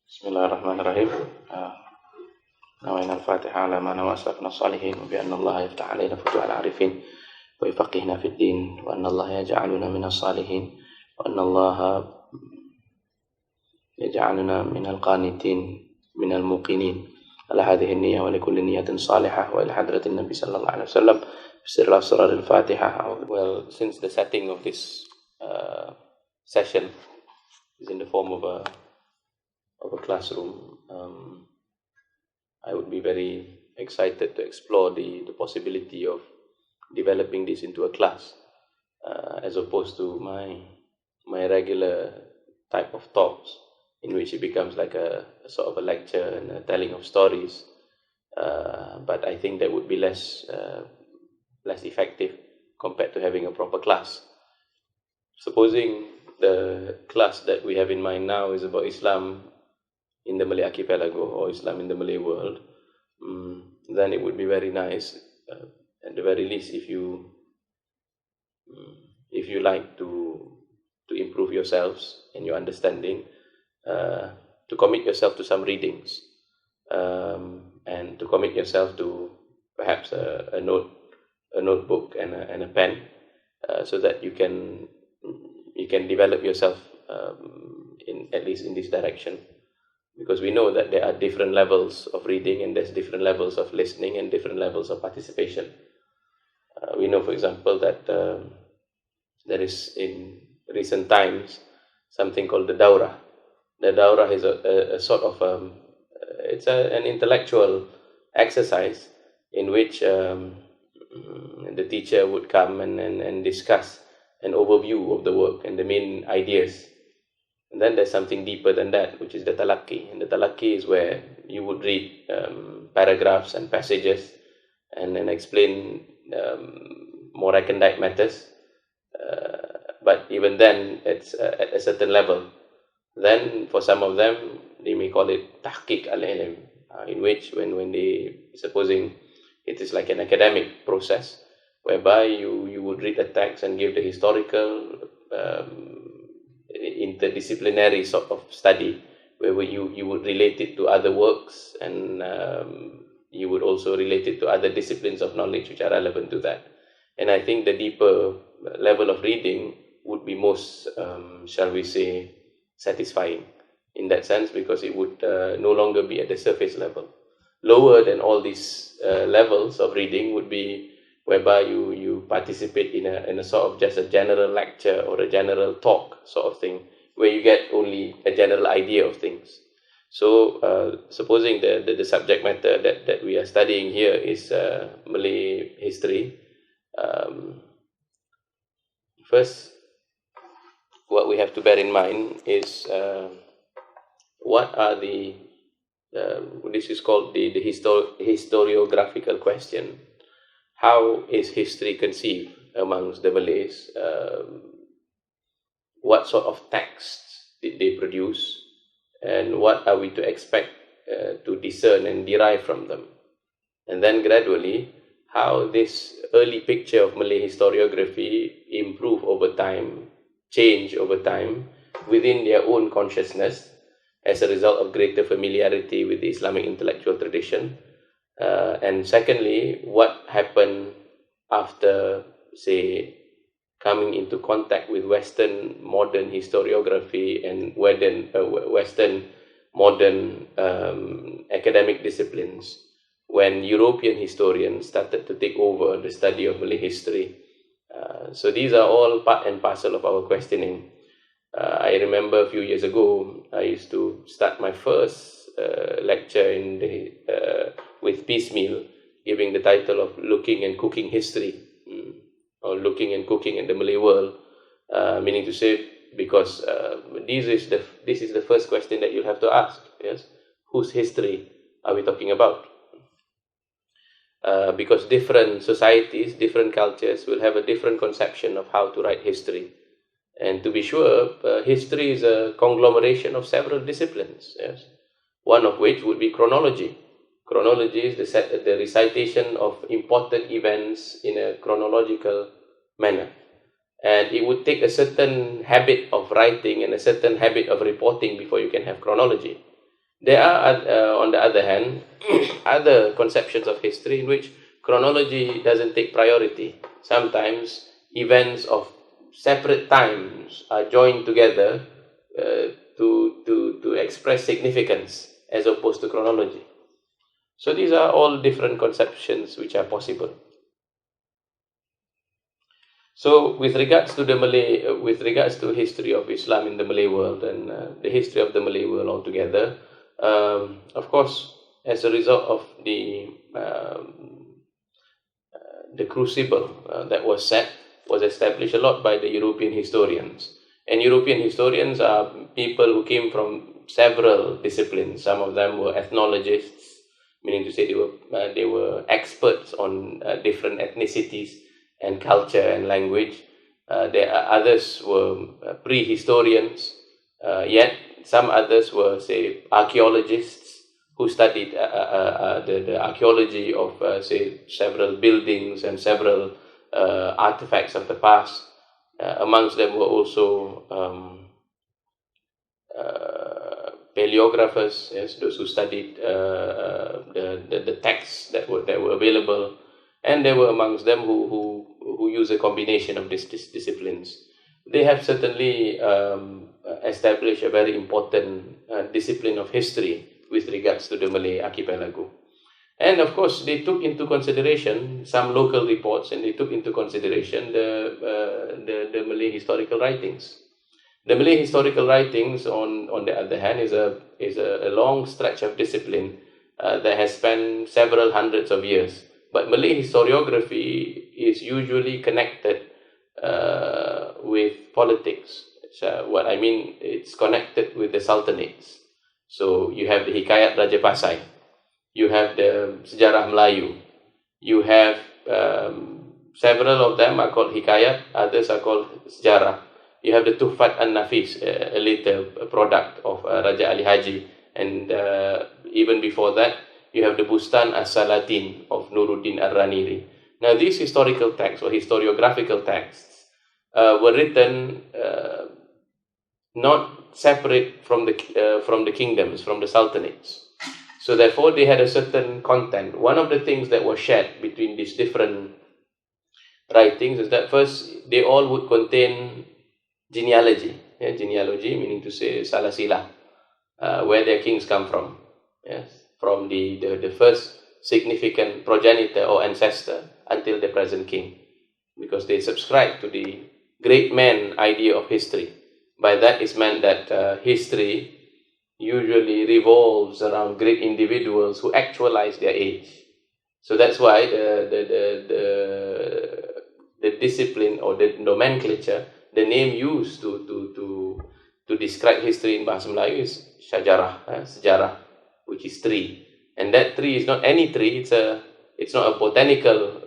بسم الله الرحمن الرحيم. نوينا الفاتحة على ما نوى أسلافنا الصالحين وبأن الله يفتح علينا فتوح العارفين ويفقهنا في الدين وأن الله يجعلنا من الصالحين وأن الله يجعلنا من القانتين من الموقنين على هذه النية ولكل نية صالحة وإلى حضرة النبي صلى الله عليه وسلم بسر أسرار الفاتحة. Well, since the setting of this session is in the form of a classroom, I would be very excited to explore the possibility of developing this into a class, as opposed to my regular type of talks, in which it becomes like a sort of a lecture and a telling of stories. But I think that would be less effective compared to having a proper class. Supposing the class that we have in mind now is about Islam in the Malay Archipelago or Islam in the Malay world, then it would be very nice, at the very least, if you like to improve yourselves and your understanding, to commit yourself to some readings, and to commit yourself to perhaps a notebook and a pen, so that you can develop yourself at least in this direction. Because we know that there are different levels of reading and there's different levels of listening and different levels of participation. We know, for example, that there is in recent times something called the Daurah. The Daurah is a sort of it's an intellectual exercise in which the teacher would come and discuss an overview of the work and the main ideas. And then there's something deeper than that, which is the talaqi. And the talaqi is where you would read paragraphs and passages and then explain more recondite matters. But even then, it's at a certain level. Then, for some of them, they may call it tahqiq al-ilm, in which when they, supposing it is like an academic process, whereby you would read a text and give the historical interdisciplinary sort of study, where you would relate it to other works, and you would also relate it to other disciplines of knowledge which are relevant to that. And I think the deeper level of reading would be most, shall we say, satisfying in that sense, because it would no longer be at the surface level. Lower than all these levels of reading would be whereby you participate in a sort of just a general lecture or a general talk sort of thing, where you get only a general idea of things. So supposing the subject matter that we are studying here is Malay history, first what we have to bear in mind is what are this is called the historiographical question. How is history conceived amongst the Malays? What sort of texts did they produce? And what are we to expect to discern and derive from them? And then gradually, how this early picture of Malay historiography improve over time, change over time within their own consciousness as a result of greater familiarity with the Islamic intellectual tradition. And secondly, what happened after, say, coming into contact with Western modern historiography and Western modern academic disciplines, when European historians started to take over the study of Malay history. So these are all part and parcel of our questioning. I remember a few years ago, I used to start my first lecture with piecemeal, giving the title of Looking and Cooking History, or Looking and Cooking in the Malay World, meaning to say, because this is the first question that you'll have to ask, yes? Whose history are we talking about? Because different societies, different cultures will have a different conception of how to write history. And to be sure, history is a conglomeration of several disciplines, yes? One of which would be chronology. Chronology is the recitation of important events in a chronological manner. And it would take a certain habit of writing and a certain habit of reporting before you can have chronology. There are, on the other hand, other conceptions of history in which chronology doesn't take priority. Sometimes events of separate times are joined together to express significance as opposed to chronology. So these are all different conceptions which are possible. So with regards to the Malay, with regards to history of Islam in the Malay world and the history of the Malay world altogether, of course, as a result of the crucible that was established a lot by the European historians. And European historians are people who came from several disciplines. Some of them were ethnologists, meaning to say they were experts on different ethnicities and culture and language. There are others were prehistorians, yet some others were, say, archaeologists who studied the archaeology of, say, several buildings and several artifacts of the past. Amongst them were also paleographers, yes, those who studied the texts that were available, and there were amongst them who use a combination of these disciplines. They have certainly established a very important discipline of history with regards to the Malay Archipelago. And of course, they took into consideration some local reports, and they took into consideration the Malay historical writings. The Malay historical writings, on the other hand, is a long stretch of discipline that has spanned several hundreds of years. But Malay historiography is usually connected with politics. What I mean, it's connected with the sultanates. So you have the Hikayat Raja Pasai, you have the Sejarah Melayu, you have several of them are called Hikayat, others are called Sejarah. You have the Tuhfat An-Nafis, a later product of Raja Ali Haji, and even before that, you have the Bustan As-Salatin of Nuruddin Ar-Raniri. Now, these historical texts or historiographical texts were written not separate from the kingdoms, from the sultanates. So therefore, they had a certain content. One of the things that was shared between these different writings is that first, they all would contain genealogy. Yeah, genealogy meaning to say salasila, where their kings come from. Yes, from the first significant progenitor or ancestor until the present king, because they subscribe to the great man idea of history. By that is meant that history usually revolves around great individuals who actualize their age. So that's why the discipline or the nomenclature, the name used to describe history in Bahasa Melayu is syajarah, sejarah, which is tree. And that tree is not any tree. It's not a botanical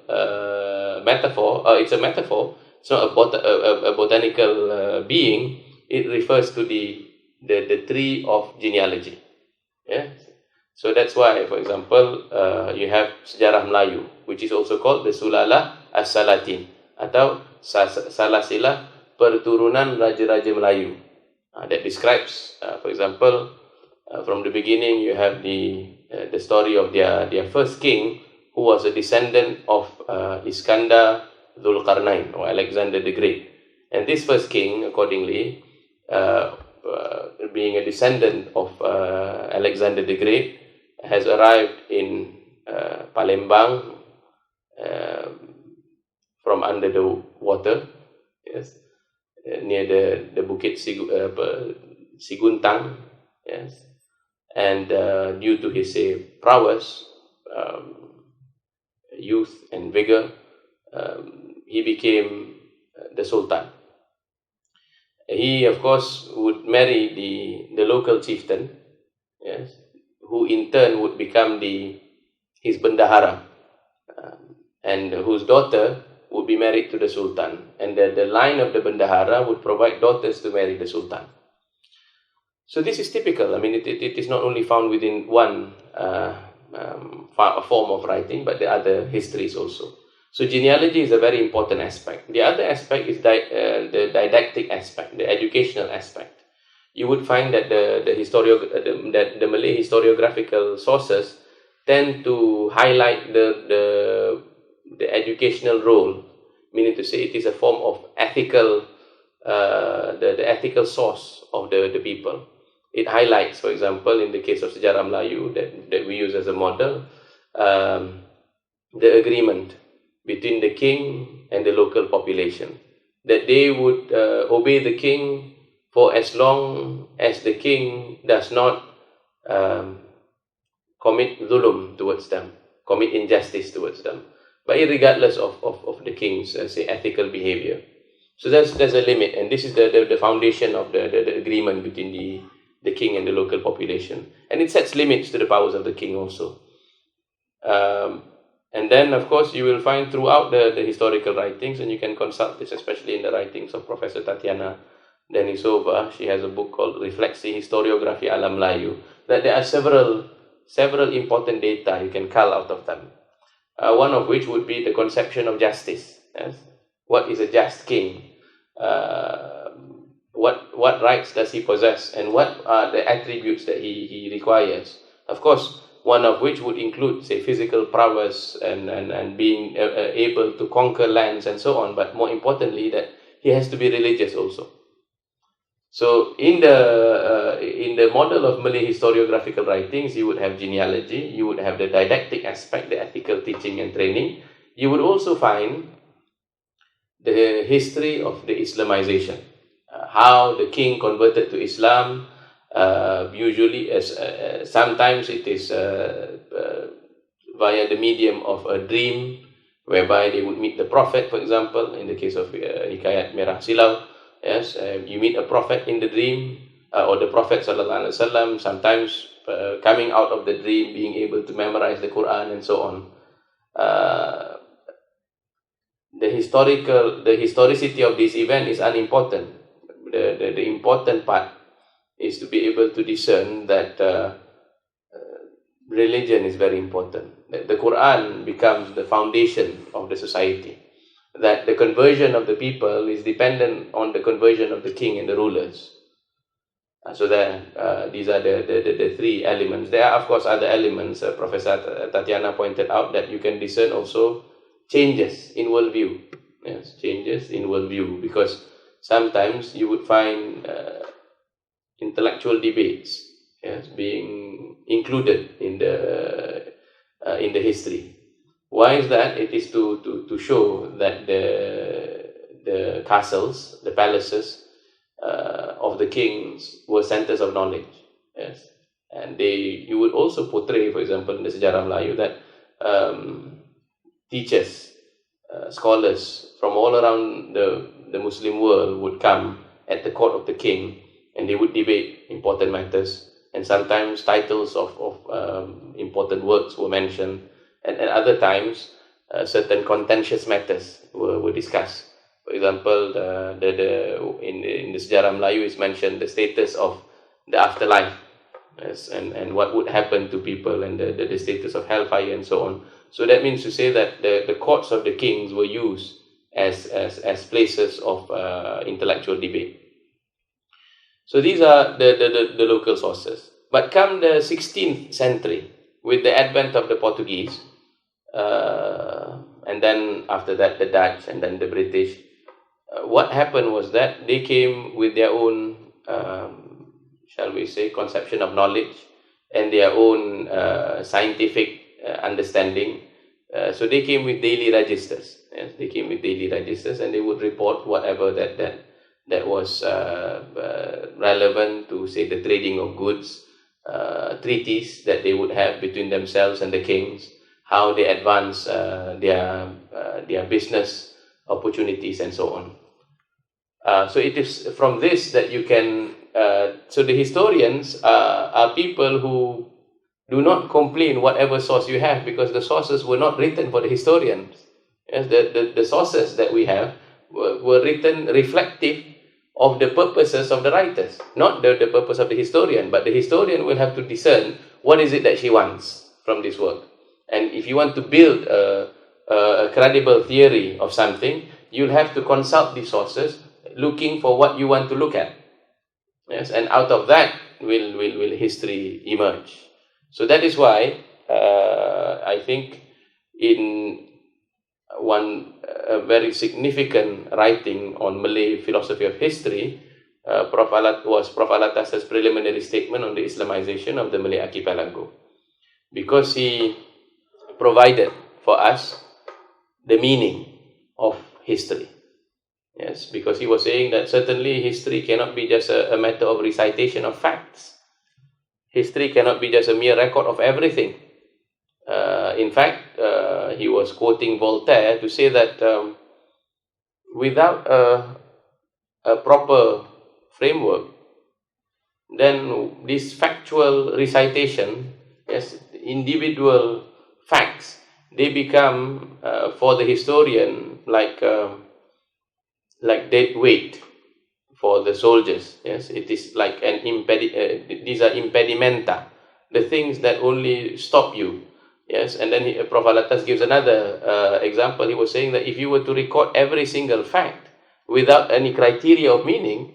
metaphor. It's a metaphor. It's not a botanical being. It refers to the tree of genealogy. Yeah. So that's why, for example, you have Sejarah Melayu, which is also called the Sulalah As-Salatin, atau Salasilah Perturunan Raja-Raja Melayu. That describes, for example, from the beginning, you have the story of their first king, who was a descendant of Iskandar Zulkarnain, or Alexander the Great. And this first king, accordingly, being a descendant of Alexander the Great, has arrived in Palembang from under the water, yes, near the Bukit Siguntang, yes, and due to his prowess, youth and vigor, he became the Sultan. He, of course, would marry the local chieftain, yes, who in turn would become his bendahara, and whose daughter would be married to the Sultan. And the line of the bendahara would provide daughters to marry the Sultan. So this is typical. I mean, it is not only found within one form of writing, but the other histories also. So genealogy is a very important aspect. The other aspect is the didactic aspect, the educational aspect. you would find that the Malay historiographical sources tend to highlight the educational role, meaning to say it is a form of ethical, the ethical source of the people. It highlights, for example, in the case of Sejarah Melayu that we use as a model, the agreement between the king and the local population, that they would obey the king for as long as the king does not commit zulum towards them, commit injustice towards them, but regardless of the king's say ethical behavior. So there's a limit, and this is the foundation of the agreement between the king and the local population, and it sets limits to the powers of the king also. And then, of course, you will find throughout the historical writings, and you can consult this, especially in the writings of Professor Tatiana Denisova. She has a book called Refleksi Historiografi Alam Melayu, that there are several important data you can cull out of them. One of which would be the conception of justice. Yes? What is a just king? What rights does he possess, and what are the attributes that he requires? Of course, one of which would include, say, physical prowess and being able to conquer lands and so on, but more importantly, that he has to be religious also. So in the model of Malay historiographical writings, you would have genealogy, you would have the didactic aspect, the ethical teaching and training. You would also find the history of the Islamization, how the king converted to Islam. Usually, sometimes it is via the medium of a dream, whereby they would meet the Prophet, for example, in the case of Hikayat Merah Silau. Yes, you meet a prophet in the dream, or the Prophet Sallallahu Alaihi Wasallam, sometimes coming out of the dream, being able to memorize the Quran and so on. The historicity of this event is unimportant. The important part is to be able to discern that religion is very important. That the Quran becomes the foundation of the society. That the conversion of the people is dependent on the conversion of the king and the rulers. So these are the three elements. There are, of course, other elements. Professor Tatiana pointed out that you can discern also changes in worldview. Yes, changes in worldview, because sometimes you would find intellectual debates, yes, being included in the history. Why is that? It is to show that the castles, the palaces of the kings were centers of knowledge. Yes, and you would also portray, for example, in the Sejarah Melayu, that teachers, scholars from all around the Muslim world would come at the court of the king, and they would debate important matters, and sometimes titles of important works were mentioned, and at other times certain contentious matters were discussed. For example, in the Sejarah Melayu is mentioned the status of the afterlife, yes, and what would happen to people, and the status of hellfire and so on. So that means to say that the courts of the kings were used as places of intellectual debate. So these are the local sources. But come the 16th century, with the advent of the Portuguese, and then after that the Dutch, and then the British, what happened was that they came with their own, shall we say, conception of knowledge, and their own scientific understanding. So they came with daily registers. Yes, they came with daily registers, and they would report whatever that was relevant to, say, the trading of goods, treaties that they would have between themselves and the kings, how they advance their business opportunities and so on. So it is from this that you can, so the historians are people who do not complain whatever source you have, because the sources were not written for the historians. Yes, the sources that we have were written reflective of the purposes of the writers, not the purpose of the historian, but the historian will have to discern what is it that she wants from this work. And if you want to build a credible theory of something, you'll have to consult these sources, looking for what you want to look at. Yes, and out of that will history emerge. So that is why I think in one very significant writing on Malay philosophy of history, Prof. Al-Attas' preliminary statement on the Islamization of the Malay Archipelago, because he provided for us the meaning of history. Yes, because he was saying that certainly history cannot be just a matter of recitation of facts. History cannot be just a mere record of everything. In fact, he was quoting Voltaire to say that without a proper framework, then this factual recitation, yes, individual facts, they become for the historian like dead weight for the soldiers. Yes, it is like an these are impedimenta, the things that only stop you. Yes, and then Prof. Al-Attas gives another example. He was saying that if you were to record every single fact without any criteria of meaning,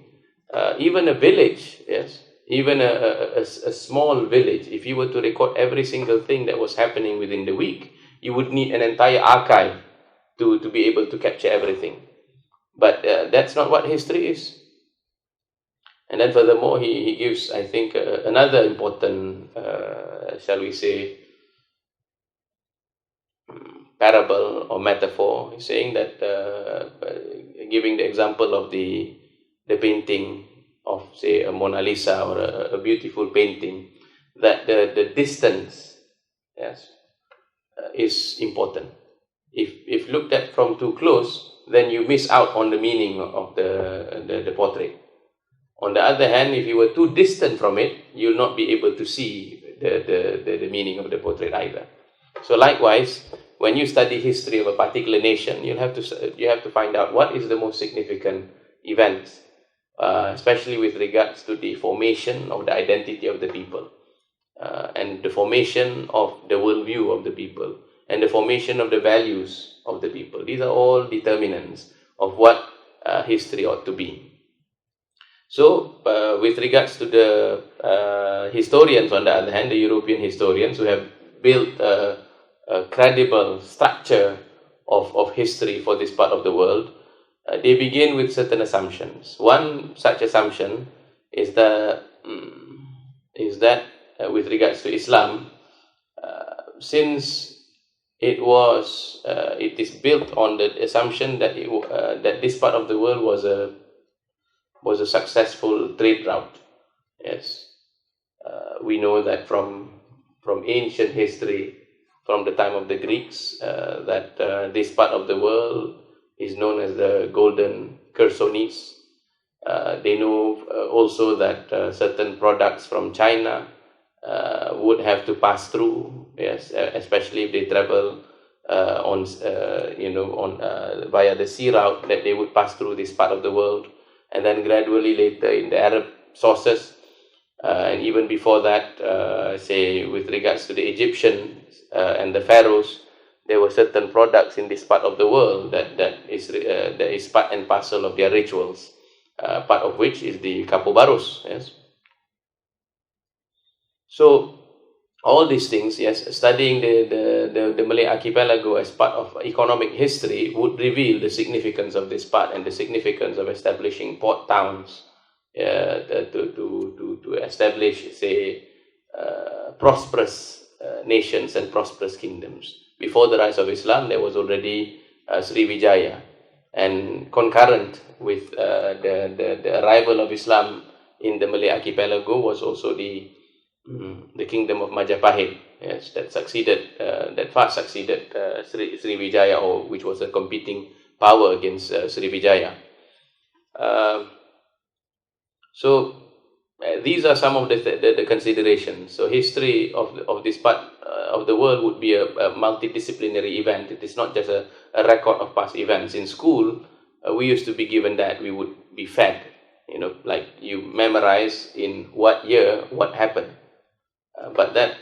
even a village, yes, even a small village, if you were to record every single thing that was happening within the week, you would need an entire archive to be able to capture everything. But that's not what history is. And then furthermore, he gives, I think, another important, shall we say, parable or metaphor. He's saying that, giving the example of the painting of, say, a Mona Lisa or a beautiful painting, that the distance, yes, is important. If looked at from too close, then you miss out on the meaning of the portrait. On the other hand, if you were too distant from it, you'll not be able to see the meaning of the portrait either. So likewise, when you study history of a particular nation, you have to find out what is the most significant events, especially with regards to the formation of the identity of the people, and the formation of the worldview of the people, and the formation of the values of the people. These are all determinants of what history ought to be. So, with regards to the historians, on the other hand, the European historians who have built a credible structure of history for this part of the world, they begin with certain assumptions. One such assumption is that with regards to Islam, since it is built on the assumption that that this part of the world was a successful trade route. Yes, we know that from ancient history, from the time of the Greeks, that this part of the world is known as the Golden Chersonese. They know also that certain products from China would have to pass through, yes, especially if they travel via the sea route, that they would pass through this part of the world. And then gradually later in the Arab sources, and even before that, say with regards to the Egyptians and the pharaohs, there were certain products in this part of the world that is part and parcel of their rituals, part of which is the Kapo Barus. Yes. So all these things, yes, studying the Malay Archipelago as part of economic history would reveal the significance of this part and the significance of establishing port towns to establish, say, prosperous nations and prosperous kingdoms. Before the rise of Islam, there was already Sriwijaya, and concurrent with the arrival of Islam in the Malay Archipelago was also the kingdom of Majapahit, yes, that far succeeded Sriwijaya, which was a competing power against Sriwijaya. So these are some of the considerations. So history of this part of the world would be a multidisciplinary event. It is not just a record of past events. In school, we used to be given that. We would be fed, like you memorize in what year what happened. But that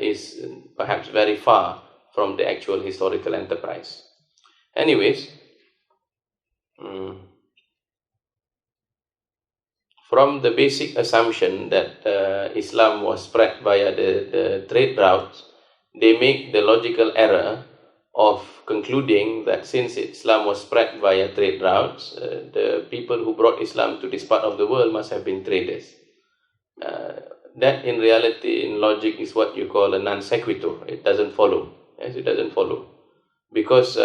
is perhaps very far from the actual historical enterprise. Anyways, from the basic assumption that Islam was spread via the trade routes, they make the logical error of concluding that since Islam was spread via trade routes, the people who brought Islam to this part of the world must have been traders. That in reality, in logic, is what you call a non sequitur. It doesn't follow. Yes, it doesn't follow. Because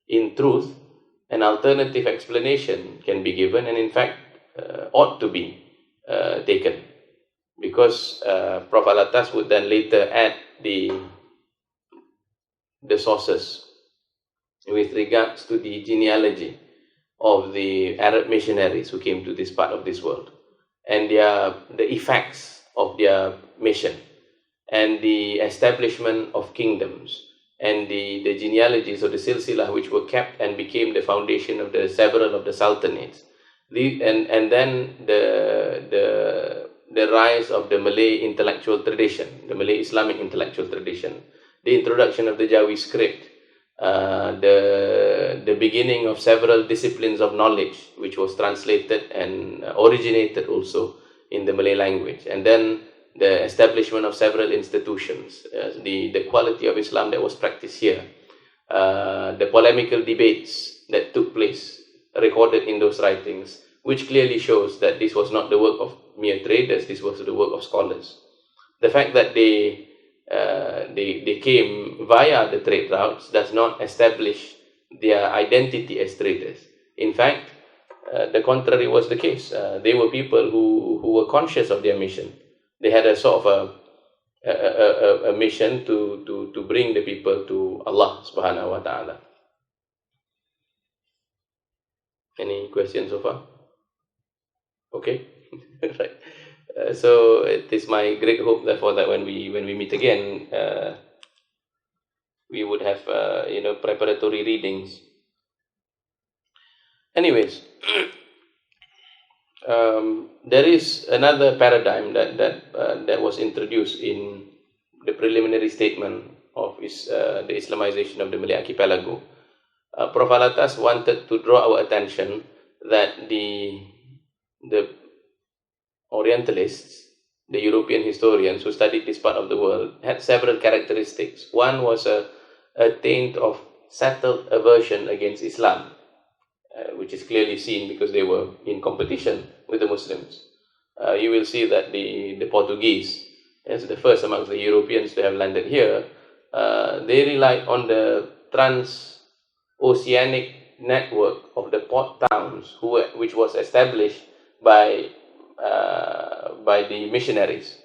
in truth, an alternative explanation can be given, and in fact ought to be taken, because Prof. Al-Attas would then later add the sources with regards to the genealogy of the Arab missionaries who came to this part of this world, and the effects of their mission, and the establishment of kingdoms, and the genealogies of the silsilah which were kept and became the foundation of the several of the sultanates, and then the rise of the Malay intellectual tradition, the Malay Islamic intellectual tradition, the introduction of the Jawi script, the beginning of several disciplines of knowledge which was translated and originated also in the Malay language, and then the establishment of several institutions, the quality of Islam that was practiced here, the polemical debates that took place, recorded in those writings, which clearly shows that this was not the work of mere traders, this was the work of scholars. The fact that they came via the trade routes does not establish their identity as traders. In fact, the contrary was the case. They were people who were conscious of their mission. They had a sort of a mission to bring the people to Allah subhanahu wa ta'ala. Any questions so far? Okay. Right. So it is my great hope, therefore, that when we meet again, we would have preparatory readings. Anyways, there is another paradigm that was introduced in the preliminary statement of the Islamization of the Malay Archipelago. Prof. Al-Attas wanted to draw our attention that the Orientalists, the European historians who studied this part of the world, had several characteristics. One was a taint of settled aversion against Islam, which is clearly seen because they were in competition with the Muslims. You will see that the Portuguese, as the first amongst the Europeans to have landed here, they relied on the trans-oceanic network of the port towns, which was established by the missionaries,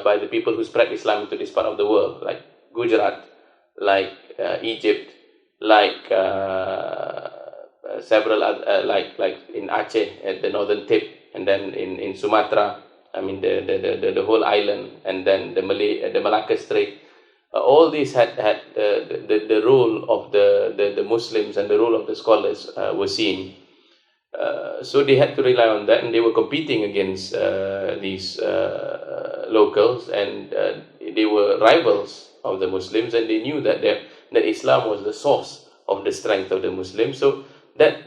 by the people who spread Islam into this part of the world, like Gujarat, like Egypt, like several like in Aceh at the northern tip, and then in Sumatra, I mean the whole island, and then the Malacca Strait. All these had the role of the Muslims and the role of the scholars were seen. So they had to rely on that, and they were competing against these locals, and they were rivals of the Muslims, and they knew that Islam was the source of the strength of the Muslims. So that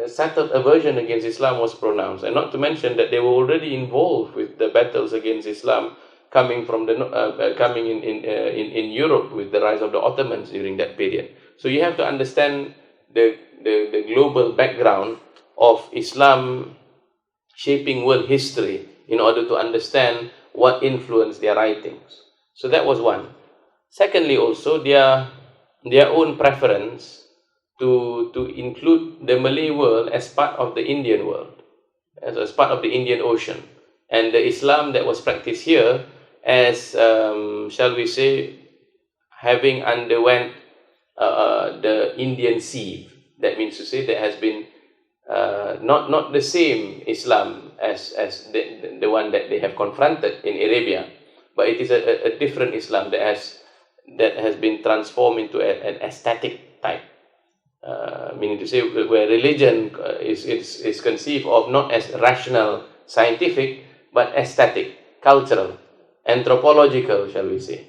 settled aversion against Islam was pronounced, and not to mention that they were already involved with the battles against Islam coming from coming in Europe with the rise of the Ottomans during that period. So you have to understand the global background of Islam shaping world history in order to understand what influenced their writings. So that was one. Secondly, also their own preference to include the Malay world as part of the Indian world, as part of the Indian Ocean, and the Islam that was practiced here as, shall we say, having underwent the Indian sieve. That means to say there has been not the same Islam as the one that they have confronted in Arabia, but it is a different Islam that has been transformed into an aesthetic type, meaning to say where religion is conceived of not as rational, scientific, but aesthetic, cultural, anthropological, shall we say.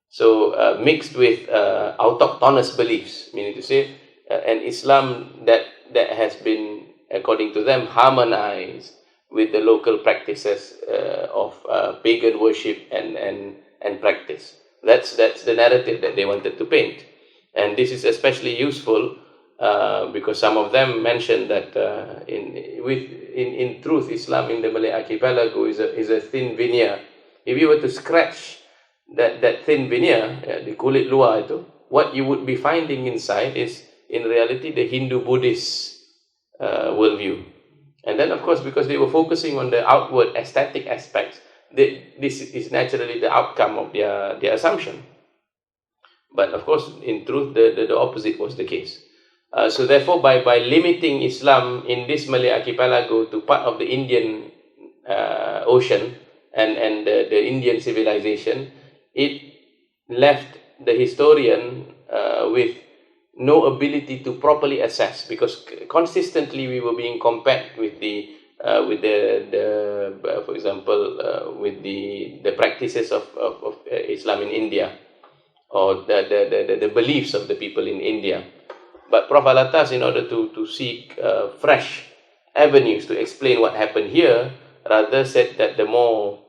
So mixed with autochthonous beliefs, meaning to say an Islam that that has been, according to them, harmonized with the local practices of pagan worship and practice. That's the narrative that they wanted to paint. And this is especially useful because some of them mentioned that in truth, Islam in the Malay Archipelago is a thin veneer. If you were to scratch that thin veneer, the kulit luar itu, what you would be finding inside is, in reality, the Hindu-Buddhist worldview. And then, of course, because they were focusing on the outward aesthetic aspects, this is naturally the outcome of their assumption. But of course, in truth, the opposite was the case. So therefore, by limiting Islam in this Malay Archipelago to part of the Indian Ocean and the Indian civilization, it left the historian with no ability to properly assess, because consistently we were being compared with for example, with the practices of Islam in India, or the beliefs of the people in India. But Prof. Al-Attas, in order to seek fresh avenues to explain what happened here, rather said that the more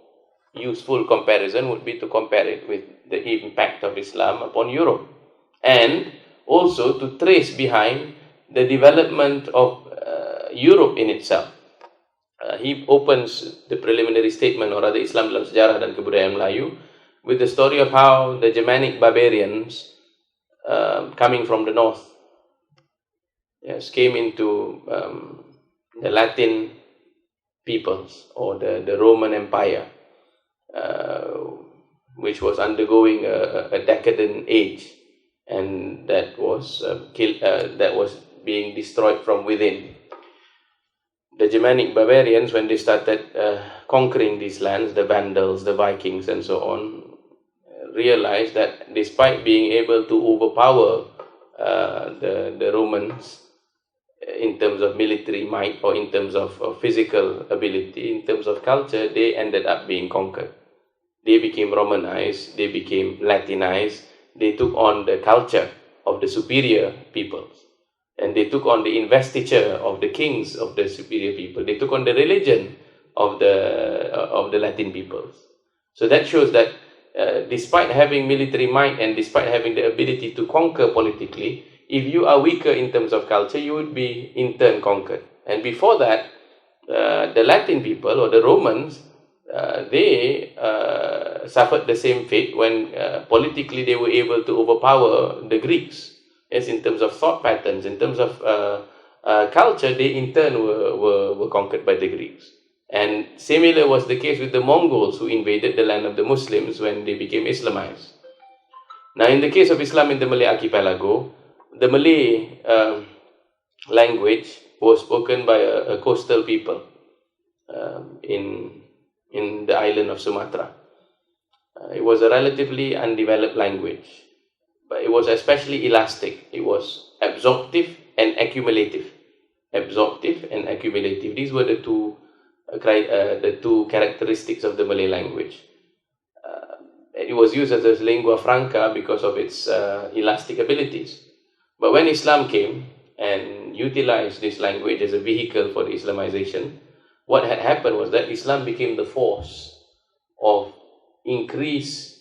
useful comparison would be to compare it with the impact of Islam upon Europe, and also to trace behind the development of Europe in itself. He opens the preliminary statement, or rather Islam dalam Sejarah dan Kebudayaan Melayu, with the story of how the Germanic barbarians coming from the north came into the Latin peoples, or the Roman Empire, which was undergoing a decadent age, and that was being destroyed from within. The Germanic barbarians, when they started conquering these lands, the Vandals, the Vikings, and so on, realized that despite being able to overpower the Romans in terms of military might, or in terms of physical ability, in terms of culture, they ended up being conquered. They became Romanized, they became Latinized, they took on the culture of the superior peoples, and they took on the investiture of the kings of the superior people. They took on the religion of the Latin peoples. So that shows that despite having military might and despite having the ability to conquer politically, if you are weaker in terms of culture, you would be in turn conquered. And before that, the Latin people, or the Romans, they suffered the same fate when politically they were able to overpower the Greeks. Yes, in terms of thought patterns, in terms of culture, they in turn were conquered by the Greeks. And similar was the case with the Mongols, who invaded the land of the Muslims when they became Islamized. Now, in the case of Islam in the Malay Archipelago, the Malay language was spoken by a coastal people in the island of Sumatra. It was a relatively undeveloped language, but it was especially elastic. It was absorptive and accumulative. Absorptive and accumulative. These were the two characteristics of the Malay language. It was used as a lingua franca because of its elastic abilities. But when Islam came and utilized this language as a vehicle for the Islamization, what had happened was that Islam became the force of increased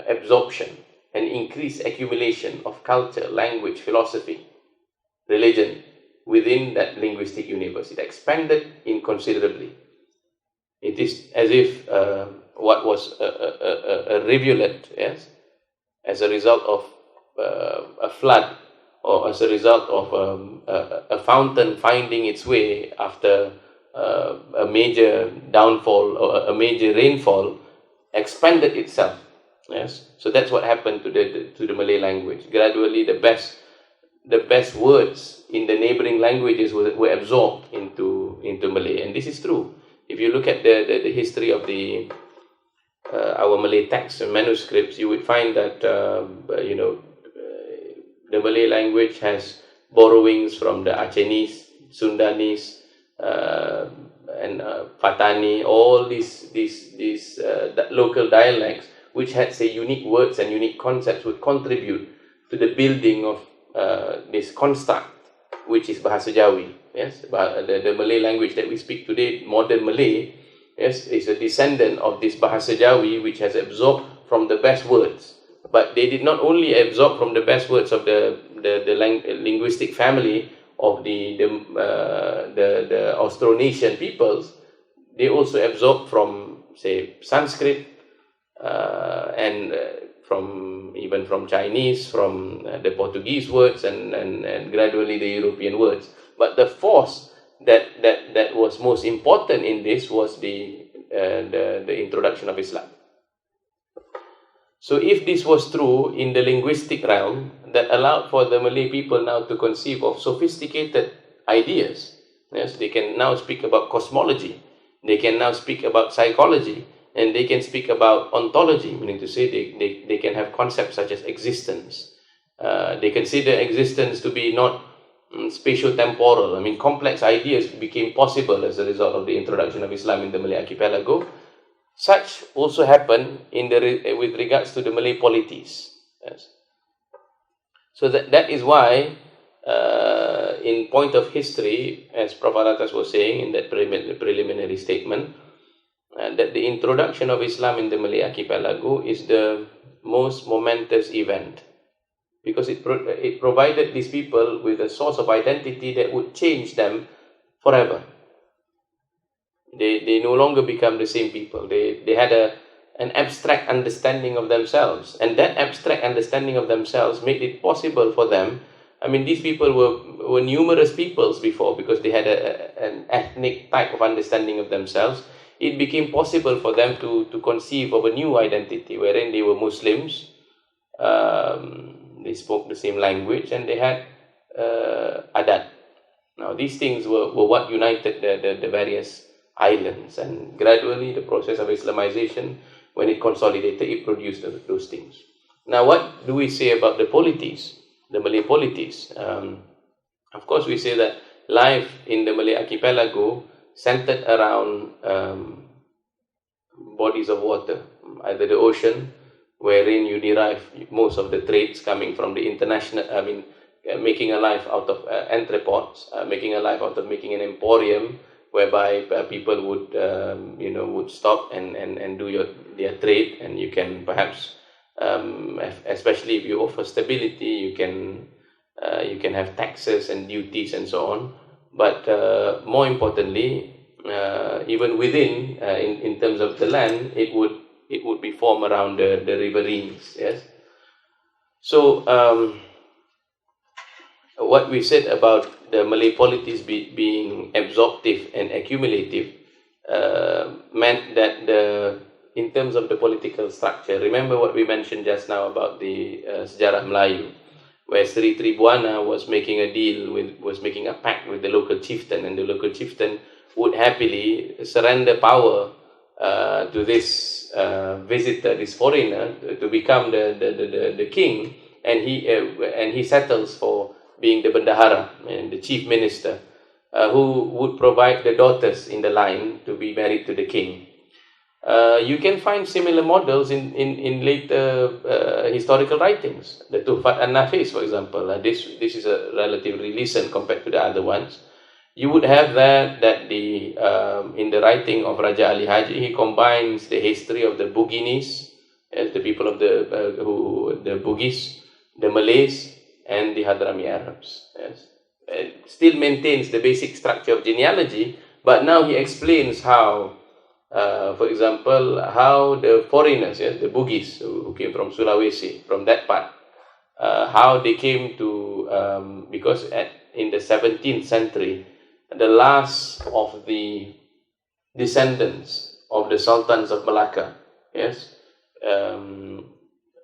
absorption and increased accumulation of culture, language, philosophy, religion within that linguistic universe. It expanded inconsiderably. It is as if what was a rivulet, yes, as a result of a flood, or as a result of a fountain finding its way after a major downfall or a major rainfall, expanded itself. Yes, so that's what happened to the Malay language. Gradually, the best words in the neighboring languages were absorbed into Malay, and this is true. If you look at the history of our Malay texts and manuscripts, you would find that the Malay language has borrowings from the Acehnese, Sundanese, and Patani, all these local dialects, which had, say, unique words and unique concepts, would contribute to the building of this construct, which is Bahasa Jawi. Yes, the Malay language that we speak today, modern Malay, yes, is a descendant of this Bahasa Jawi, which has absorbed from the best words. But they did not only absorb from the best words of the linguistic family of the Austronesian peoples. They also absorbed from, say, Sanskrit, and even from Chinese, from the Portuguese words, and gradually the European words. But the force that was most important in this was the introduction of Islam. So if this was true in the linguistic realm, that allowed for the Malay people now to conceive of sophisticated ideas. Yes, they can now speak about cosmology, they can now speak about psychology, and they can speak about ontology, meaning to say they can have concepts such as existence. They consider existence to be not spatio-temporal. I mean, complex ideas became possible as a result of the introduction of Islam in the Malay Archipelago. Such also happened with regards to the Malay polities. Yes. So that is why, in point of history, as Prof. Al-Attas was saying in that preliminary statement, that the introduction of Islam in the Malay Archipelago is the most momentous event, because it provided these people with a source of identity that would change them forever. They no longer become the same people. They had an abstract understanding of themselves, and that abstract understanding of themselves made it possible for them. I mean, these people were numerous peoples before, because they had an ethnic type of understanding of themselves. It became possible for them to conceive of a new identity, wherein they were Muslims, they spoke the same language, and they had adat. Now, these things were what united the various islands, and gradually the process of Islamization, when it consolidated, it produced those things. Now, what do we say about the polities, the Malay polities? Of course, we say that life in the Malay Archipelago centered around bodies of water, either the ocean, wherein you derive most of the trades coming from the international, making a life out of entrepots, making a life out of making an emporium, whereby people would stop and do their trade, and you can perhaps, especially if you offer stability, you can have taxes and duties and so on. But more importantly, even within, in terms of the land, it would be formed around the riverines. Yes. So what we said about the Malay polities being absorptive and accumulative meant that in terms of the political structure, remember what we mentioned just now about the Sejarah Melayu, where Sri Tribuana was making a pact with the local chieftain, and the local chieftain would happily surrender power to this visitor, this foreigner, to become the king, and he settles for being the bendahara and the chief minister, who would provide the daughters in the line to be married to the king. You can find similar models in later historical writings. The Tuhfat an-Nafis, for example, this is a relatively recent compared to the other ones. You would have that in the writing of Raja Ali Haji, he combines the history of the Buginis, as the people of the Bugis, the Malays, and the Hadrami Arabs. Yes. It still maintains the basic structure of genealogy, but now he explains how, for example, how the foreigners, yes, the Bugis who came from Sulawesi, from that part, how they came to, because in the 17th century, the last of the descendants of the Sultans of Malacca, yes,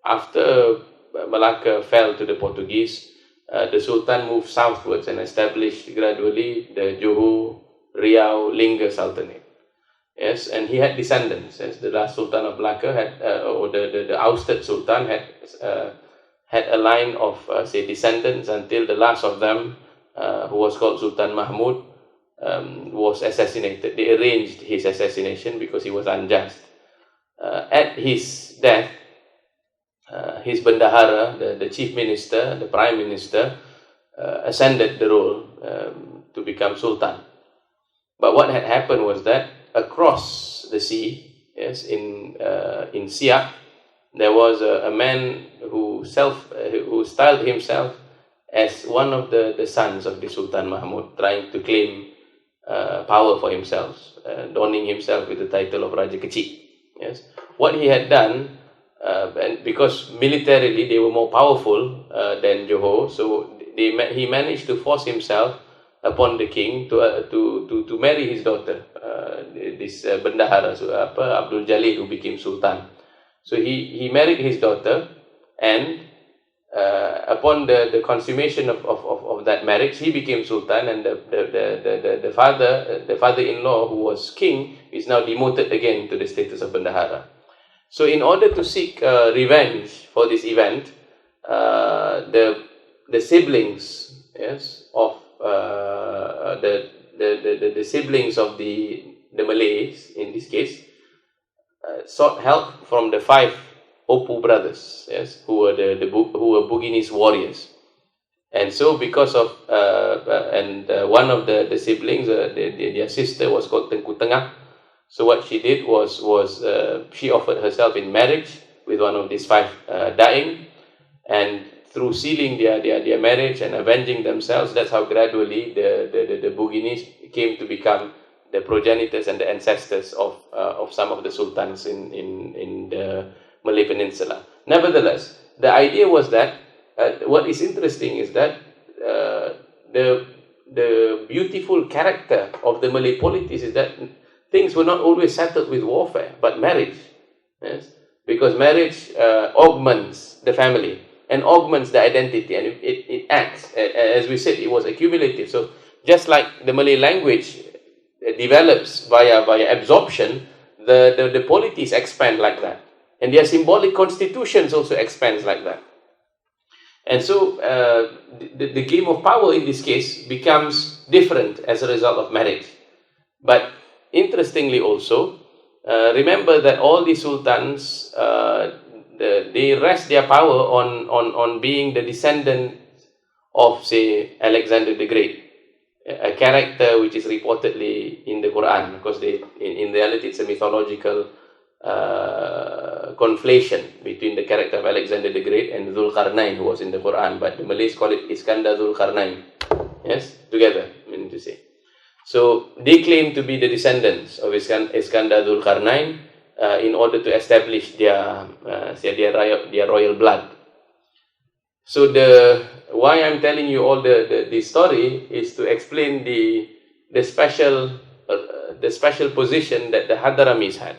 after Malacca fell to the Portuguese, the Sultan moved southwards and established gradually the Johor, Riau, Lingga Sultanate. Yes, and he had descendants. Yes, the last Sultan of Malacca had, or the ousted Sultan had a line of say descendants until the last of them, who was called Sultan Mahmud, was assassinated. They arranged his assassination because he was unjust. At his death, his bendahara, the chief minister, the prime minister, ascended the role to become sultan. But what had happened was that across the sea, yes, in Siak, there was a man who styled himself as one of the sons of the Sultan Mahmud, trying to claim power for himself, donning himself with the title of Raja Kecil. Yes, what he had done, and because militarily they were more powerful than Johor, so he managed to force himself upon the king to marry his daughter, this bendahara, Abdul Jalil, who became sultan. So he married his daughter, and upon the consummation of that marriage, he became sultan, and the father-in-law, who was king, is now demoted again to the status of bendahara. So in order to seek revenge for this event, the siblings, yes, of the siblings of the Malays in this case sought help from the 5 Opu brothers, yes, who were who were Buginese warriors. And so because of one of the siblings, their sister was called Tengku. So what she did was she offered herself in marriage with one of these 5 Daing, and through sealing their marriage and avenging themselves, that's how gradually the Buginese came to become the progenitors and the ancestors of some of the sultans in the Malay Peninsula. Nevertheless, the idea was that what is interesting is that the beautiful character of the Malay polities is that things were not always settled with warfare, but marriage. Yes? Because marriage augments the family and augments the identity, and it acts. As we said, it was accumulative. So just like the Malay language develops via absorption, the polities expand like that. And their symbolic constitutions also expands like that. And so the game of power in this case becomes different as a result of marriage. But interestingly also, remember that all the sultans, they rest their power on being the descendant of, say, Alexander the Great, a character which is reportedly in the Quran, because in reality it's a mythological conflation between the character of Alexander the Great and Zulkarnain, who was in the Quran, but the Malays call it Iskandar Zulkarnain. Yes, together, I mean to say. So they claim to be the descendants of Iskandar Zulkarnain in order to establish their royal blood. So why I'm telling you all the story is to explain the special position that the Hadramis had,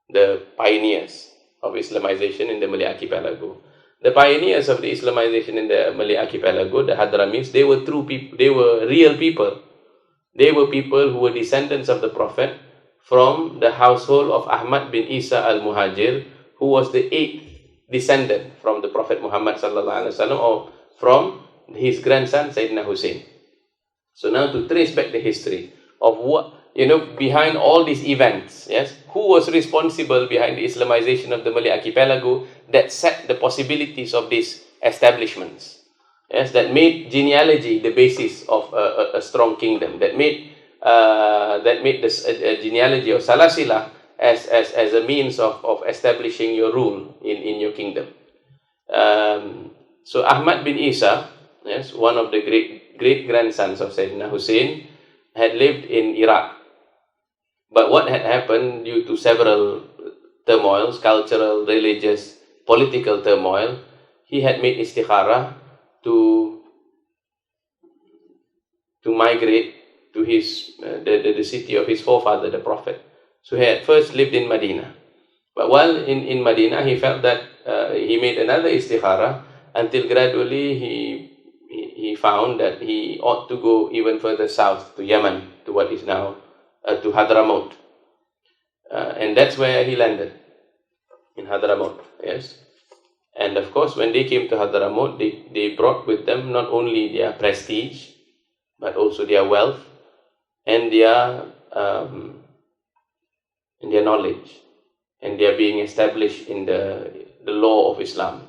the pioneers of Islamization in the Malay Archipelago. The pioneers of the Islamization in the Malay Archipelago, the Hadramis, they were true people. They were real people. They were people who were descendants of the Prophet from the household of Ahmad bin Isa al-Muhajir, who was the 8th descendant from the Prophet Muhammad sallallahu alaihi wasallam, or from his grandson Sayyidina Hussein. So now to trace back the history of what, behind all these events, yes, who was responsible behind the Islamization of the Malay Archipelago that set the possibilities of these establishments, yes, that made genealogy the basis of a strong kingdom, that made this genealogy of Salasila as a means of establishing your rule in your kingdom. So Ahmad bin Isa, yes, one of the great grandsons of Sayyidina Hussein, had lived in Iraq. But what had happened due to several turmoils, cultural, religious, political turmoil, he had made istikharah to migrate to the city of his forefather, the Prophet. So he had first lived in Medina. But while in Medina, he felt that he made another istikharah until gradually he found that he ought to go even further south to Yemen, to what is now to Hadramaut. And that's where he landed, in Hadramaut, yes. And of course, when they came to Hadramaut, they brought with them not only their prestige, but also their wealth and their knowledge, and their being established in the law of Islam.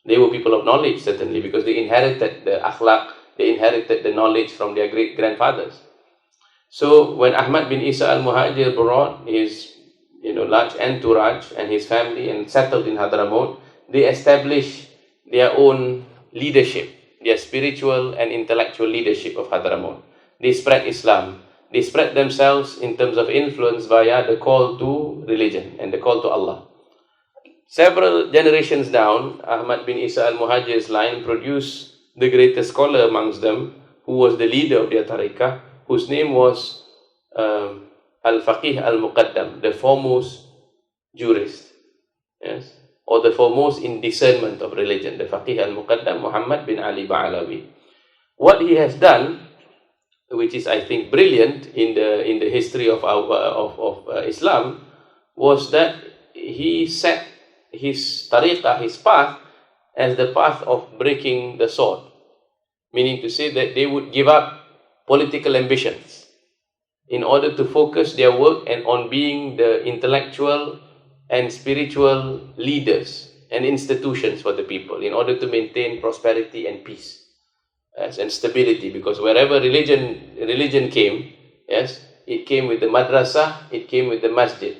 They were people of knowledge, certainly, because they inherited the akhlaq, they inherited the knowledge from their great-grandfathers. So when Ahmad bin Isa al-Muhajir brought his large entourage and his family and settled in Hadramaut, they established their own leadership, their spiritual and intellectual leadership of Hadramaut. They spread Islam. They spread themselves in terms of influence via the call to religion and the call to Allah. Several generations down, Ahmad bin Isa al-Muhajir's line produced the greatest scholar amongst them, who was the leader of their tariqah, whose name was Al-Faqih Al-Muqaddam, the foremost jurist, yes, or the foremost in discernment of religion, the Faqih Al-Muqaddam, Muhammad bin Ali Ba'alawi. What he has done, which is, I think, brilliant in the history of Islam, was that he set his tariqah, his path, as the path of breaking the sword, meaning to say that they would give up political ambitions in order to focus their work and on being the intellectual and spiritual leaders and institutions for the people, in order to maintain prosperity and peace. Yes, and stability, because wherever religion came, yes, it came with the madrasah, it came with the masjid.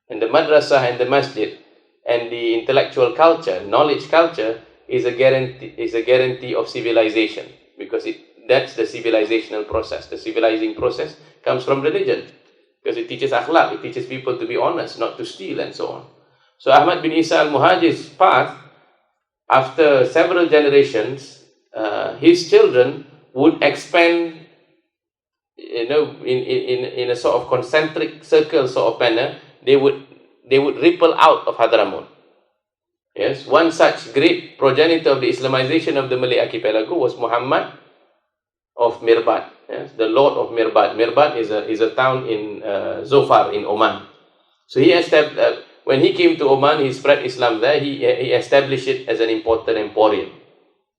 And the madrasah and the masjid and the intellectual culture, knowledge culture, is a guarantee of civilization, because that's the civilizational process. The civilizing process comes from religion, because it teaches akhlaq, it teaches people to be honest, not to steal, and so on. So Ahmad bin Isa al-Muhajir's path, after several generations, his children would expand, in a sort of concentric circle sort of manner. They would ripple out of Hadramaut. Yes, one such great progenitor of the Islamization of the Malay Archipelago was Muhammad of Mirbat, yes, the Lord of Mirbat. Mirbat is a town in Zofar in Oman. So when he came to Oman, he spread Islam there. He established it as an important emporium.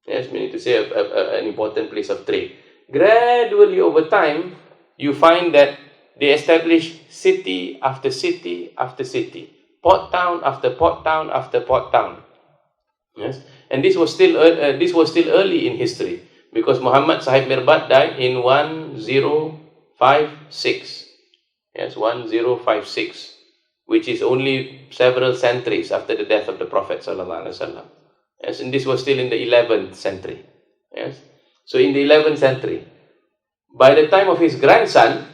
Yes, meaning to say an important place of trade. Gradually over time, you find that they established city after city after city, port town after port town after port town. Yes, and this was still early in history, because Muhammad Sahib Mirbat died in 1056. Yes, 1056, which is only several centuries after the death of the Prophet sallallahu alaihi wasallam. Yes, and this was still in the 11th century. Yes, so in the 11th century, by the time of his grandson,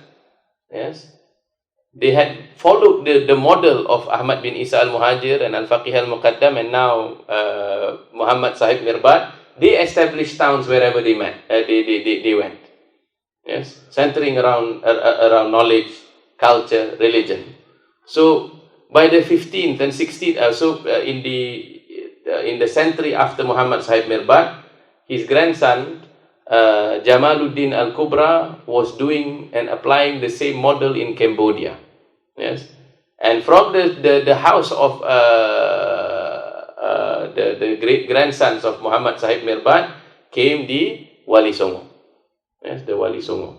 yes, they had followed the model of Ahmad bin Isa al-Muhajir and Al-Faqih al-Muqaddam, and now Muhammad Sahib Mirbat. They established towns wherever they went. Yes, centering around knowledge, culture, religion. So by the 15th and 16th, in the century after Muhammad Sahib Mirbat, his grandson Jamaluddin Al-Kubra was doing and applying the same model in Cambodia. Yes, and from the house of the great grandsons of Muhammad Sahib Mirbat came the Wali Songo. Yes, the Wali Songo,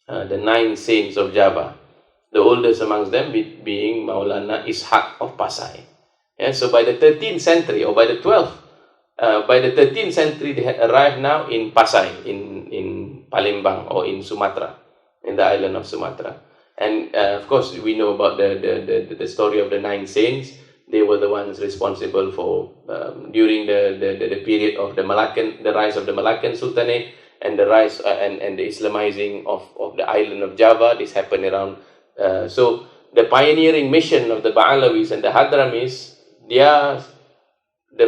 the 9 saints of Java. The oldest amongst them being Maulana Ishaq of Pasai. Yes, so by the 13th century, or by the 13th century, they had arrived now in Pasai, in Palembang, or in Sumatra, in the island of Sumatra. And of course, we know about the story of the 9 saints. They were the ones responsible for during the period of the rise of the Malaccan Sultanate, and the rise and the Islamizing of the island of Java. This happened around. So the pioneering mission of the Ba'alawis and the Hadramis, the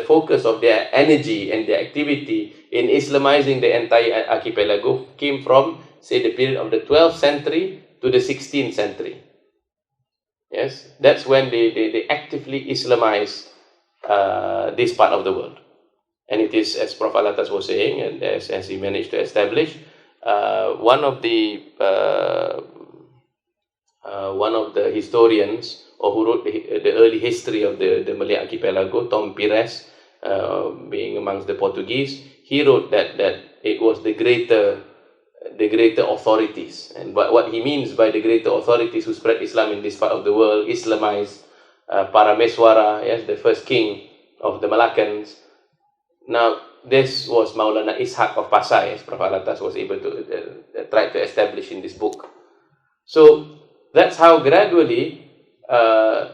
focus of their energy and their activity in Islamizing the entire archipelago came from, say, the period of the 12th century to the 16th century. Yes, that's when they actively Islamize this part of the world. And it is, as Prof. Al-Attas was saying, and as he managed to establish, one of the historians, or who wrote the early history of the Malay Archipelago, Tom Pires, being amongst the Portuguese, he wrote that it was the greater authorities. And what he means by the greater authorities who spread Islam in this part of the world, Islamized Parameswara, yes, the first king of the Malaccans. Now, this was Maulana Ishaq of Pasai, as Prof. Al-Attas was able to try to establish in this book. So that's how gradually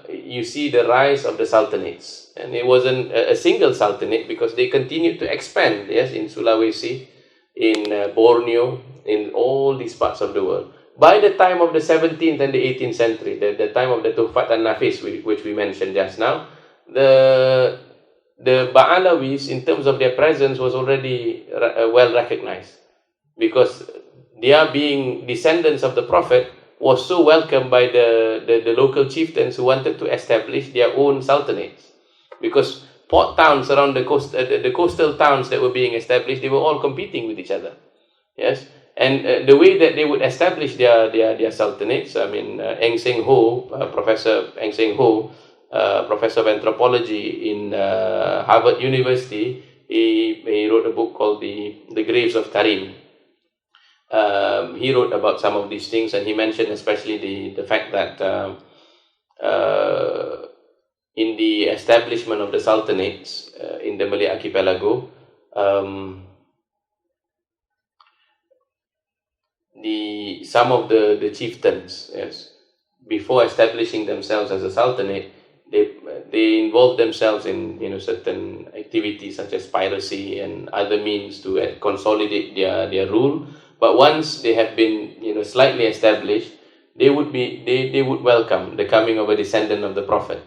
you see the rise of the sultanates. And it wasn't a single sultanate, because they continued to expand, yes, in Sulawesi, in Borneo, in all these parts of the world. By the time of the 17th and the 18th century, the time of the Tuhfat an-Nafis, which we mentioned just now, the Ba'alawis, in terms of their presence, was already well recognized, because their being descendants of the Prophet was so welcomed by the local chieftains who wanted to establish their own sultanates. Because port towns around the coastal towns that were being established, they were all competing with each other. Yes, and the way that they would establish their sultanates, I mean, Eng Seng Ho, Professor Eng Seng Ho, professor of anthropology in Harvard University, he wrote a book called The Graves of Tarim. He wrote about some of these things, and he mentioned especially the fact that in the establishment of the sultanates in the Malay Archipelago, some of the chieftains, yes, before establishing themselves as a sultanate, they involved themselves in certain activities such as piracy and other means to consolidate their rule. But once they have been slightly established, they would welcome the coming of a descendant of the Prophet,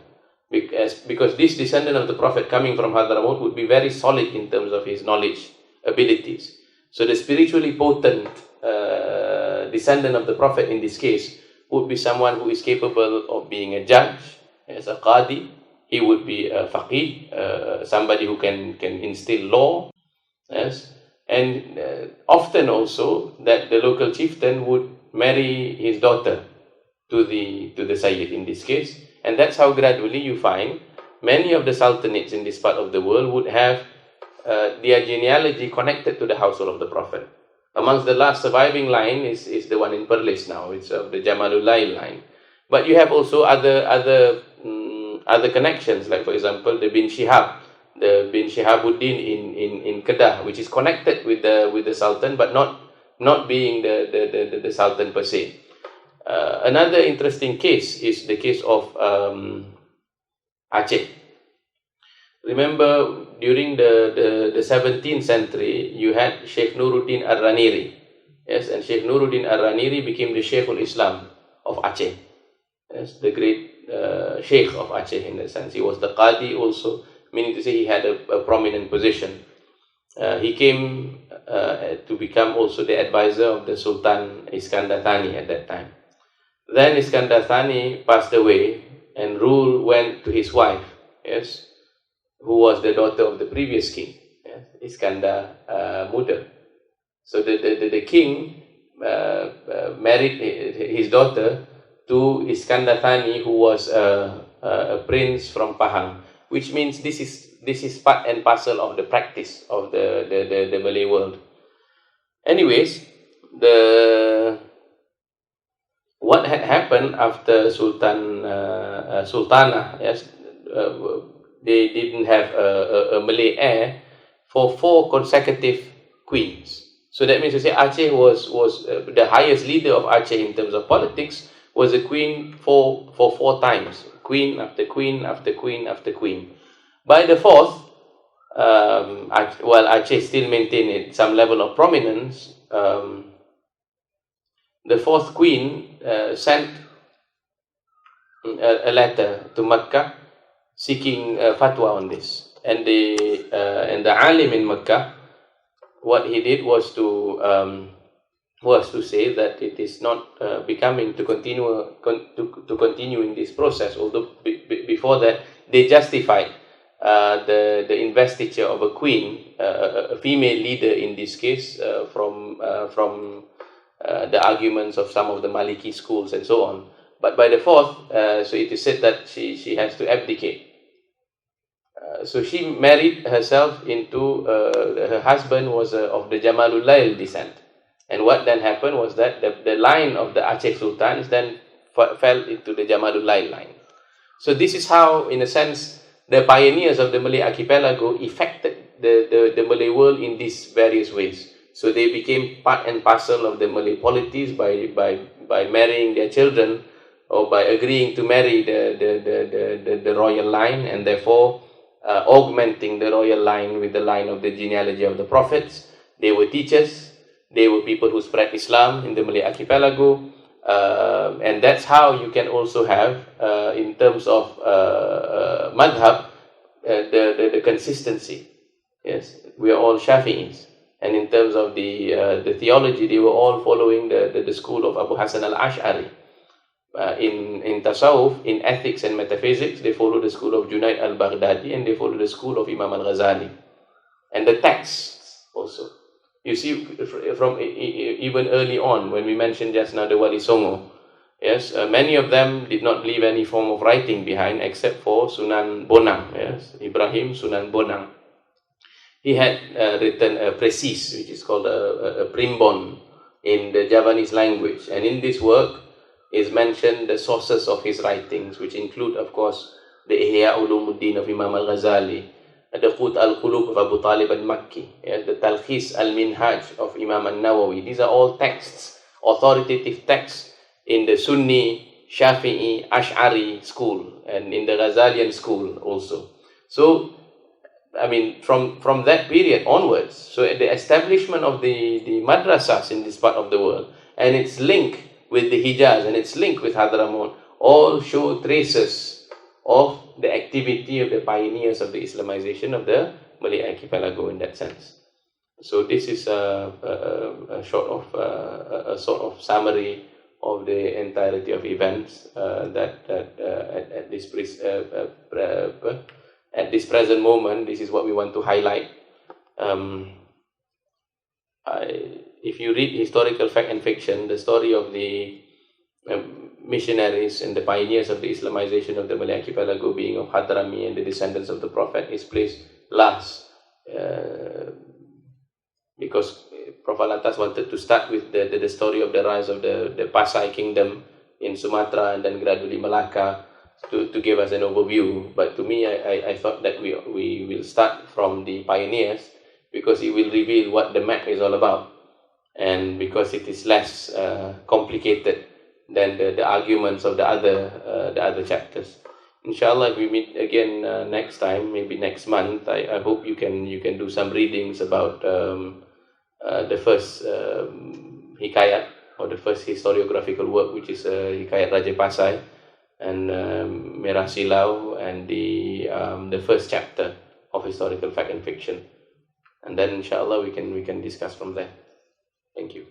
because this descendant of the Prophet coming from Hadramaut would be very solid in terms of his knowledge, abilities. So the spiritually potent descendant of the Prophet in this case would be someone who is capable of being a judge, as a qadi. He would be a faqih, somebody who can instill law, yes. And often also that the local chieftain would marry his daughter to the Sayyid in this case. And that's how gradually you find many of the sultanates in this part of the world would have their genealogy connected to the household of the Prophet. Amongst the last surviving line is the one in Perlis now. It's of the Jamalullail line. But you have also other connections, like for example the bin Shihabuddin in Kedah, which is connected with the Sultan, but not being the Sultan per se. Another interesting case is the case of Aceh. Remember, during the 17th century, you had Sheikh Nuruddin Ar-Raniri. Yes, and Sheikh Nuruddin Ar-Raniri became the Sheikhul Islam of Aceh. Yes, the great Sheikh of Aceh in a sense. He was the Qadi also, meaning to say he had a prominent position. He came to become also the advisor of the Sultan Iskandar Thani at that time. Then Iskandar Thani passed away, and rule went to his wife, yes, who was the daughter of the previous king, yes, Iskandar Muda. So the king married his daughter to Iskandar Thani, who was a prince from Pahang, which means this is part and parcel of the practice of the Malay world. Anyways, what had happened after Sultanah, yes, they didn't have a Malay heir for 4 consecutive queens. So that means to say Aceh was the highest leader of Aceh in terms of politics, was a queen for 4 times, queen after queen after queen after queen. By the 4th, while Aceh still maintained some level of prominence, the 4th queen sent a letter to Mecca seeking fatwa on this, and the alim in Mecca, what he did was to say that it is not becoming to continue in this process. Although before that they justified the investiture of a queen, a female leader in this case, from the arguments of some of the Maliki schools and so on. But by the 4th, so it is said that she has to abdicate. So she married herself into, her husband was of the Jamalullail descent. And what then happened was that the line of the Aceh Sultans then fell into the Jamalullail line. So this is how, in a sense, the pioneers of the Malay Archipelago effected the Malay world in these various ways. So they became part and parcel of the Malay polities by marrying their children, or by agreeing to marry the royal line, and therefore augmenting the royal line with the line of the genealogy of the prophets. They were teachers. They were people who spread Islam in the Malay Archipelago. And that's how you can also have, in terms of madhab, the consistency. Yes, we are all Shafi'is. And in terms of the theology, they were all following the school of Abu Hasan al-Ash'ari. In Tasawwuf, in ethics and metaphysics, they follow the school of Junaid al-Baghdadi, and they follow the school of Imam al-Ghazali. And the texts also. You see, from even early on, when we mentioned just now the Wali Songo, yes, many of them did not leave any form of writing behind except for Sunan Bonang, yes, Ibrahim Sunan Bonang. He had written a precis, which is called a primbon in the Javanese language. And in this work is mentioned the sources of his writings, which include, of course, the Ihya Ulumuddin of Imam al-Ghazali, the Qut al-Qulub of Abu Talib al-Makki, the Talkhis al-Minhaj of Imam al-Nawawi. These are all texts, authoritative texts in the Sunni, Shafi'i, Ash'ari school, and in the Ghazalian school also. So, I mean, from that period onwards, so the establishment of the madrasas in this part of the world, and its link with the Hijaz, and its link with Hadramaut, all show traces of the activity of the pioneers of the Islamization of the Malay Archipelago in that sense. So this is a sort of summary of the entirety of events at this present moment. This is what we want to highlight. If you read historical fact and fiction, the story of the missionaries and the pioneers of the Islamization of the Malay Archipelago, being of Hadrami and the descendants of the Prophet, is placed last, because Prophet Al-Attas wanted to start with the story of the rise of the Pasai kingdom in Sumatra, and then gradually Malacca, to give us an overview. But to me, I thought that we will start from the pioneers, because it will reveal what the map is all about, and because it is less complicated than the arguments of the other chapters. Inshallah, if we meet again next time, maybe next month, I hope you can do some readings about the first hikayat, or the first historiographical work, which is Hikayat Raja Pasai and Merah Silau, and the first chapter of historical fact and fiction. And then inshallah we can discuss from there. Thank you.